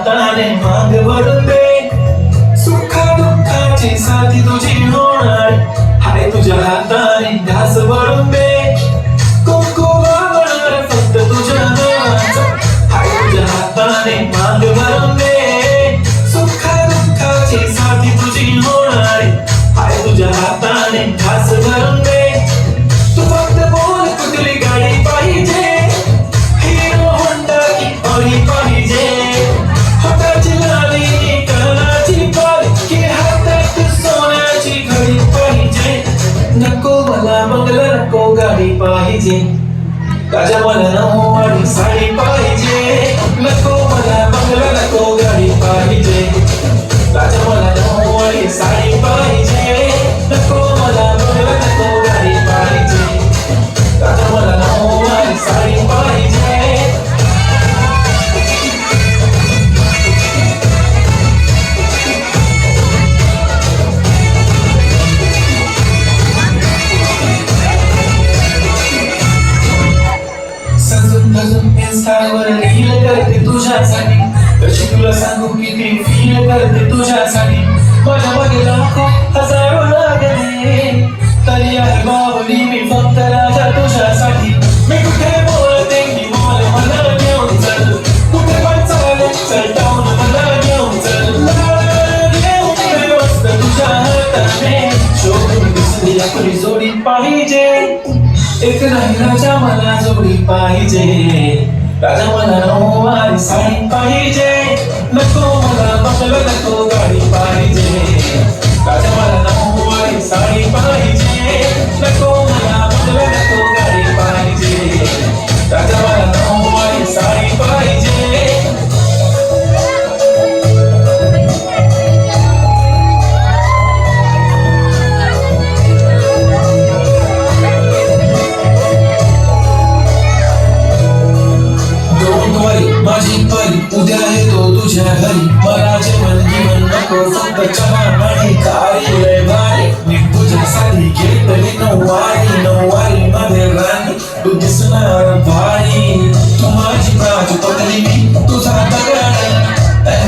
हाताने माग भरून दे, सुखा दुःखाची साथी तुझी होणार, हाय तुझ्या हाताने घास भरून दे, कुंकू वाहणार फक्त तुझ्या नावाचा, हाय तुझ्या हाताने माग भरून दे, सुखा दुःखाची साथी तुझी होणार, हाय तुझ्या हाताने घास भरून दे. तू फक्त बोल कुठली गाडी पाहिजे, हिरो होंडा की ऑडी पाहिजे, हाताची लाली कानाची पाली की हातात सोन्याची घडी पाहिजे. नको मला बंगला नको गाडी पाहिजे, राजा मला नऊवारी साडी पाहिजे. नको मला बंगला नको गाडी पाहिजे, राजा मला नऊवारी साडी पाहिजे. नको मला बंगला नको गाडी पाहिजे, राजा मला नऊवारी साडी पाहिजे. सजून धजून इन्स्टावर रील करते तुझ्यासाठी, कशी तुला सांगू किती फील करते तुझ्यासाठी. माझ्या मागे लाखो हजारो लागले, तरी आहे बाहुली मी फक्त राजा तुझ्यासाठी. मी कुठे बोलते की बोल मला घेऊन चल, कुठे पण चालेल चल टाऊन मला घेऊन चल. घेऊन ते मस्त तुझ्या हाताने, शोधून दिसली आपली जोडी पाहिजे. एक नाही राजा मला जोडी पाहिजे, राजा मला नऊवारी साडी पाहिजे. नको मला बंगला नको गाडी पाहिजे, राजा मला नऊवारी साडी पाहिजे. नको मला बंगला नको गाडी पाहिजे, राजा मला नऊवारी साडी पाहिजे. माझी परी उद्या येतो तुझ्या घरी, मला जेवण जीवन नको फक्त चहा आणि कारी. लय भारी मी तुझ्यासाठी घेतली नऊवारी, नऊवारी मध्ये राणी तू दिसणार भारी. तू माझी बाजू पटली मी तुझा दगड,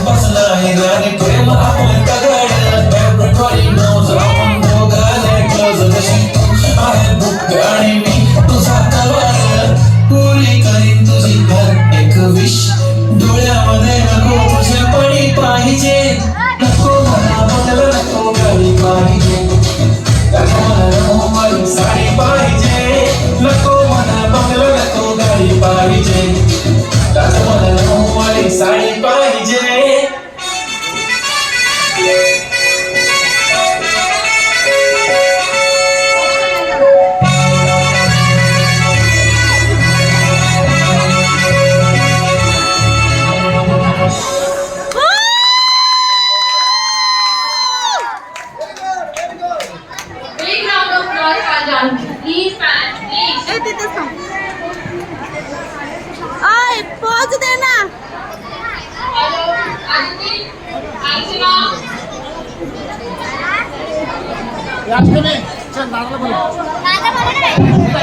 बस नाही राणी प्रेम आपण दगड. Everybody knows आपण दोघांना क्लोज, जशी तू आहे बुक आणि मी तुझा तवार. पुरी करीन तुझी हर एक विश, डोळ्यामध्ये नको तुझे पाणी पाहिजे. नको मला बंगला नको गाडी पाहिजे, नको मला नऊवारी साडी पाहिजे. नको मला बंगला नको गाडी पाहिजे, नको मला नऊवारी साडी पाहिजे. Please, fans, please. Ay, pause दे ना. Hello, Aditi, Angela. याच चल दादाला बोला.